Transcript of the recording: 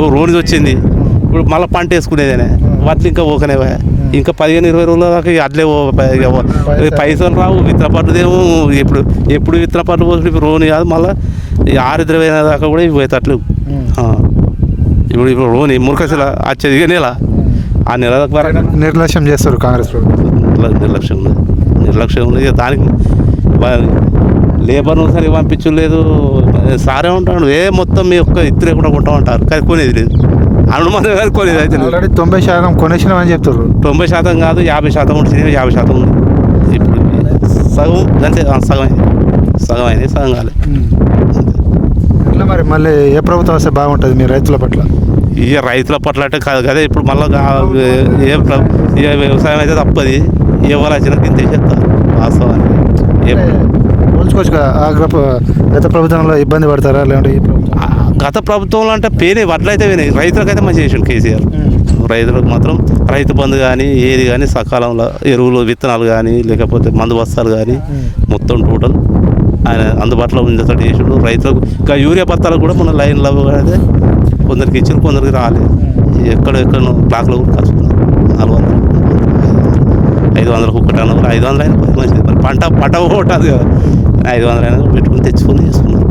ఇప్పుడు రోడ్డు వచ్చింది, ఇప్పుడు మళ్ళీ పంట వేసుకునేదేనే, వడ్లు ఇంకా ఓకనేవా, ఇంకా 15-20 రోజుల దాకా అట్లే పైసలు రావు, విత్తన పట్టుదేమో ఎప్పుడు విత్తన పట్టు పోసి ఇప్పుడు రోని కాదు, మళ్ళీ ఆరిద్రమైన దాకా కూడా ఇవి పోయేటట్లు. ఇప్పుడు రోని మురకసల వచ్చేది ఇక నెల, ఆ నెల దాకా నిర్లక్ష్యం చేస్తారు కాంగ్రెస్ నిర్లక్ష్యం ఉంది. ఇక దానికి లేబర్ను సరే పంపించలేదు, సారే ఉంటాడు మొత్తం మీ ఒక్క ఇద్దరే కూడా కొంటామంటారు, కానీ కొనేది లేదు. అనుమానం కానీ కొనేది అయితే ఆల్రెడీ 90% కొనేసినామని చెప్తారు. 90% కాదు, 50% ఉంటుంది, 50% ఉంది. ఇప్పుడు సగం అంతే, సగం అయినాయి, సగం కాలేదు. ఎట్లా మరి మళ్ళీ ఏ ప్రభుత్వం వస్తే బాగుంటుంది మీ రైతుల పట్ల? ఇక రైతుల పట్ల అంటే కాదు కదా, ఇప్పుడు మళ్ళీ ఏ వ్యవసాయం అయితే తప్పది, ఎవరు వచ్చినా కింద చెప్తారు వాస్తవానికి. పోల్చుకోవచ్చుగా గత ప్రభుత్వంలో ఇబ్బంది పడతారా లేదంటే ఈ ప్రభుత్వం? గత ప్రభుత్వంలో అంటే పేరే వడ్లు అయితే పోయినాయి, రైతులకైతే మంచి చేసాడు కేసీఆర్. రైతులకు మాత్రం రైతు బంధు కానీ ఏది కానీ సకాలంలో ఎరువులు విత్తనాలు కానీ లేకపోతే మందు బస్తాలు కానీ మొత్తం టోటల్ ఆయన అందుబాటులో ఉండేటట్టు చేసాడు. రైతులకు ఇంకా యూరియా బత్తాలకు కూడా మన లైన్లో అయితే కొందరికి ఇచ్చారు, కొందరికి రాలేదు. ఎక్కడెక్కడో బ్లాక్లో కూడా కలుసుకున్నారు. 400, 500 ఒక్కటి అన్న 500 అయినా మంచిది. మరి పంట ఒకటి అది కదా, 500 అయినా పెట్టుకుని తెచ్చుకొని చేసుకున్నారు.